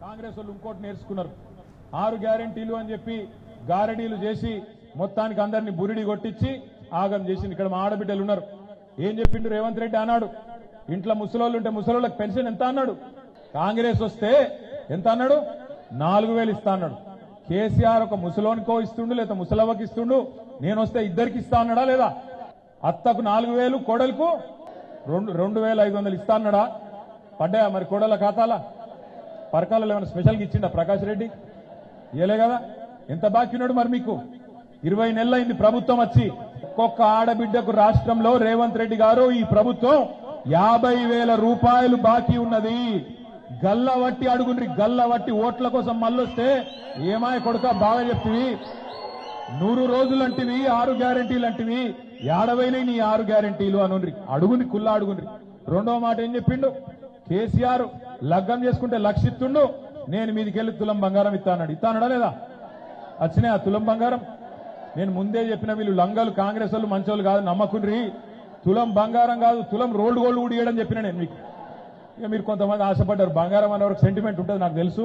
కాంగ్రెస్ వాళ్ళు ఇంకోటి నేర్చుకున్నారు. 6 గ్యారెంటీలు అని చెప్పి గారడీలు చేసి మొత్తానికి అందరినీ బురిడి కొట్టించి ఆగం చేసింది. ఇక్కడ మా ఆడబిడ్డలు ఉన్నారు. ఏం చెప్పిండు రేవంత్ రెడ్డి అన్నాడు, ఇంట్లో ముసలోళ్ళు ఉంటే ముసలోళ్ళకి పెన్షన్ ఎంత అన్నాడు, కాంగ్రెస్ వస్తే ఎంత అన్నాడు, 4000 ఇస్తా అన్నాడు. కేసీఆర్ ఒక ముసలోనికో ఇస్తుండు, లేదా ముసలవ్వకి ఇస్తుండు, నేను వస్తే ఇద్దరికి ఇస్తా అన్నాడా లేదా? అత్తకు 4000, కోడలకు 2500 ఇస్తా అన్నాడా? పడ్డాయా మరి కోడల ఖాతాలా? పరకాలలో ఏమైనా స్పెషల్గా ఇచ్చిండా ప్రకాష్ రెడ్డి? ఇయలే కదా. ఎంత బాకీ ఉన్నాడు మరి మీకు? 20 నెలలైంది ప్రభుత్వం వచ్చి. ఒక్కొక్క ఆడబిడ్డకు రాష్ట్రంలో రేవంత్ రెడ్డి గారు ఈ ప్రభుత్వం 50,000 రూపాయలు బాకీ ఉన్నది. గల్లవట్టి అడుగుండ్రి, గల్లవట్టి ఓట్ల కోసం మళ్ళొస్తే ఏమాయ కొడుక బాగా చెప్తివి, 100 రోజులంటివి, 6 గ్యారెంటీలు అంటివి, 50,000 నీ 6 గ్యారెంటీలు అనుండ్రి. అడుగుండ్రి, కుల్లా అడుగుండ్రి. రెండో మాట ఏం చెప్పిండు, కేసీఆర్ లగ్గం చేసుకుంటే 1,00,000 ఇస్తుండు, నేను మీదికెళ్ళి తులం బంగారం ఇస్తానన్నాడు. ఇస్తానడా లేదా? వచ్చినాయి ఆ తులం బంగారం? నేను ముందే చెప్పిన వీళ్ళు లంగలు, కాంగ్రెస్ వాళ్ళు మంచోళ్ళు కాదు, నమ్మకుండ్రి. తులం బంగారం కాదు, తులం రోల్డ్ గోల్డ్ కూడా ఇవ్వడం చెప్పిన నేను మీకు. ఇక మీరు కొంతమంది ఆశపడ్డారు, బంగారం అనే వరకు సెంటిమెంట్ ఉంటుంది నాకు తెలుసు.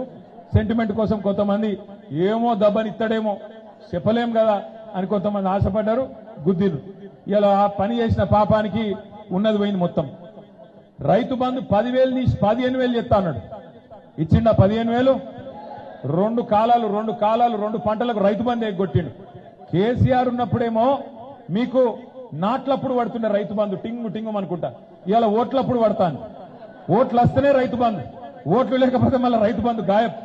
సెంటిమెంట్ కోసం కొంతమంది ఏమో దబ్బని ఇత్తడేమో చెప్పలేం కదా అని కొంతమంది ఆశపడ్డారు, గుద్దిరు. ఇలా పని చేసిన పాపానికి ఉన్నది పోయింది మొత్తం. రైతు బంధు 10,000 తీసి 15,000 చెప్తా అన్నాడు. ఇచ్చిండా 15,000? 2 కాలాలు 2 పంటలకు రైతు బంధు ఎగ్గొట్టిండు. కేసీఆర్ ఉన్నప్పుడేమో మీకు నాట్లప్పుడు పడుతుండే రైతు బంధు, టింగు టింగు అనుకుంటా. ఇవాళ ఓట్లప్పుడు పడతాను. ఓట్లు వస్తేనే రైతు బంధు, ఓట్లు లేకపోతే మళ్ళీ రైతు బంధు గాయబ్.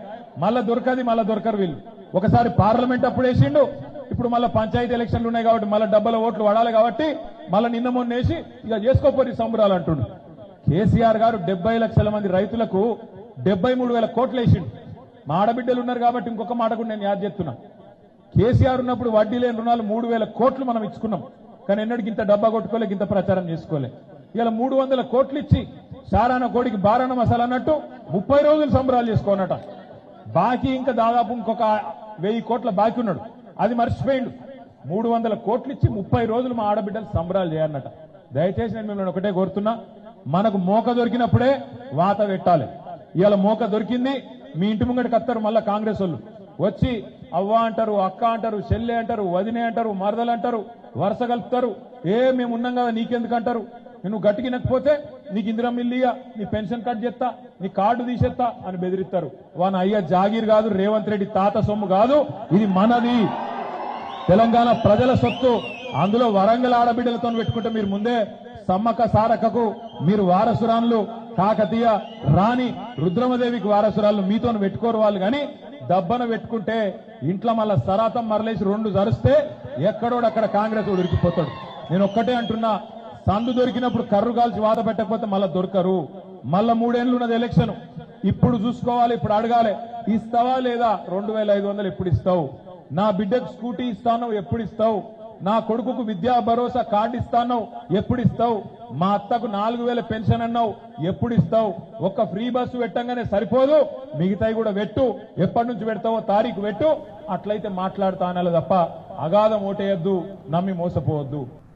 మళ్ళా దొరకరు వీళ్ళు. ఒకసారి పార్లమెంట్ అప్పుడు వేసిండు, ఇప్పుడు మళ్ళీ పంచాయతీ ఎలక్షన్లు ఉన్నాయి కాబట్టి మళ్ళీ డబ్బల ఓట్లు పడాలి కాబట్టి మళ్ళీ నిన్న మొన్న వేసి ఇక చేసుకోపోయి సంబరాలు అంటుండు. కేసీఆర్ గారు 70 లక్షల మంది రైతులకు 73,000 కోట్లు వేసిండు. మా ఆడబిడ్డలు ఉన్నారు కాబట్టి ఇంకొక మాట కూడా నేను యాద్ చేస్తున్నా. కేసీఆర్ ఉన్నప్పుడు వడ్డీ లేని రుణాలు 3,000 కోట్లు మనం ఇచ్చుకున్నాం. కానీ ఎన్నడికి ఇంత డబ్బా కొట్టుకోలే, ఇంత ప్రచారం చేసుకోలే. ఇలా 300 కోట్లు ఇచ్చి సారాన కోడికి బారాన మసాలా అన్నట్టు 30 రోజులు సంబరాలు చేసుకోనట. బాకీ ఇంకా దాదాపు ఇంకొక 1000 కోట్ల బాకీ ఉన్నాడు, అది మర్చిపోయిండు. 300 కోట్లు ఇచ్చి 30 రోజులు మా ఆడబిడ్డలు సంబరాలు చేయాలన్నట. దయచేసి నేను మిమ్మల్ని ఒకటే కోరుతున్నా, మనకు మోక దొరికినప్పుడే వాత పెట్టాలి. ఇవాళ మోక దొరికింది, మీ ఇంటి ముంగడికి వస్తారు మళ్ళా కాంగ్రెస్ వాళ్ళు వచ్చి అవ్వ అంటారు, అక్క అంటారు, చెల్లె అంటారు, వదినే అంటారు, మరదలు అంటారు, వరుస కలుపుతారు. మేము ఉన్నాం కదా నీకెందుకు అంటారు, నువ్వు గట్టికినకపోతే నీకు ఇందిరమ్మ ఇల్లు ఇయ్య, నీ పెన్షన్ కట్ చేస్తా, నీ కార్డు తీసేస్తా అని బెదిరిస్తారు. వాని అయ్య జాగీర్ కాదు, రేవంత్ రెడ్డి తాత సొమ్ము కాదు, ఇది మనది, తెలంగాణ ప్రజల సొత్తు. అందులో వరంగల్ ఆడబిడ్డలతో పెట్టుకుంటే మీరు ముందే సమ్మక్క సారక్కకు మీరు వారసురాన్లు, కాకతీయ రాణి రుద్రమదేవికి వారసురాలు మీతో పెట్టుకోరు వాళ్ళు. కానీ దబ్బన పెట్టుకుంటే ఇంట్లో మళ్ళా సరాతం మరలేసి 2 జరుస్తే ఎక్కడోడక్కడ కాంగ్రెస్ ఉడికిపోతాడు. నేను ఒక్కటే అంటున్నా, సందు దొరికినప్పుడు కర్రు కాల్చి వాత పెట్టకపోతే మళ్ళా దొరకరు. మళ్ళా 3 ఏళ్ళు ఉన్నది ఎలక్షన్, ఇప్పుడు చూసుకోవాలి, ఇప్పుడు అడగాలి, ఇస్తావా లేదా? 2,500 ఎప్పుడు ఇస్తావు? నా బిడ్డకు స్కూటీ ఇస్తాను ఎప్పుడు ఇస్తావు? నా కొడుకుకు విద్యా భరోసా కార్డు ఇస్తాను ఎప్పుడు ఇస్తావు? మా అత్తకు 4,000 పెన్షన్ అన్నావు ఎప్పుడు ఇస్తావు? ఒక్క ఫ్రీ బస్సు పెట్టంగానే సరిపోదు, మిగతాయి కూడా పెట్టు. ఎప్పటి నుంచి పెడతావో తారీఖు పెట్టు. అట్లయితే మాట్లాడుతా అనాలి తప్ప అగాధం ఓటేయద్దు, నమ్మి మోసపోవద్దు.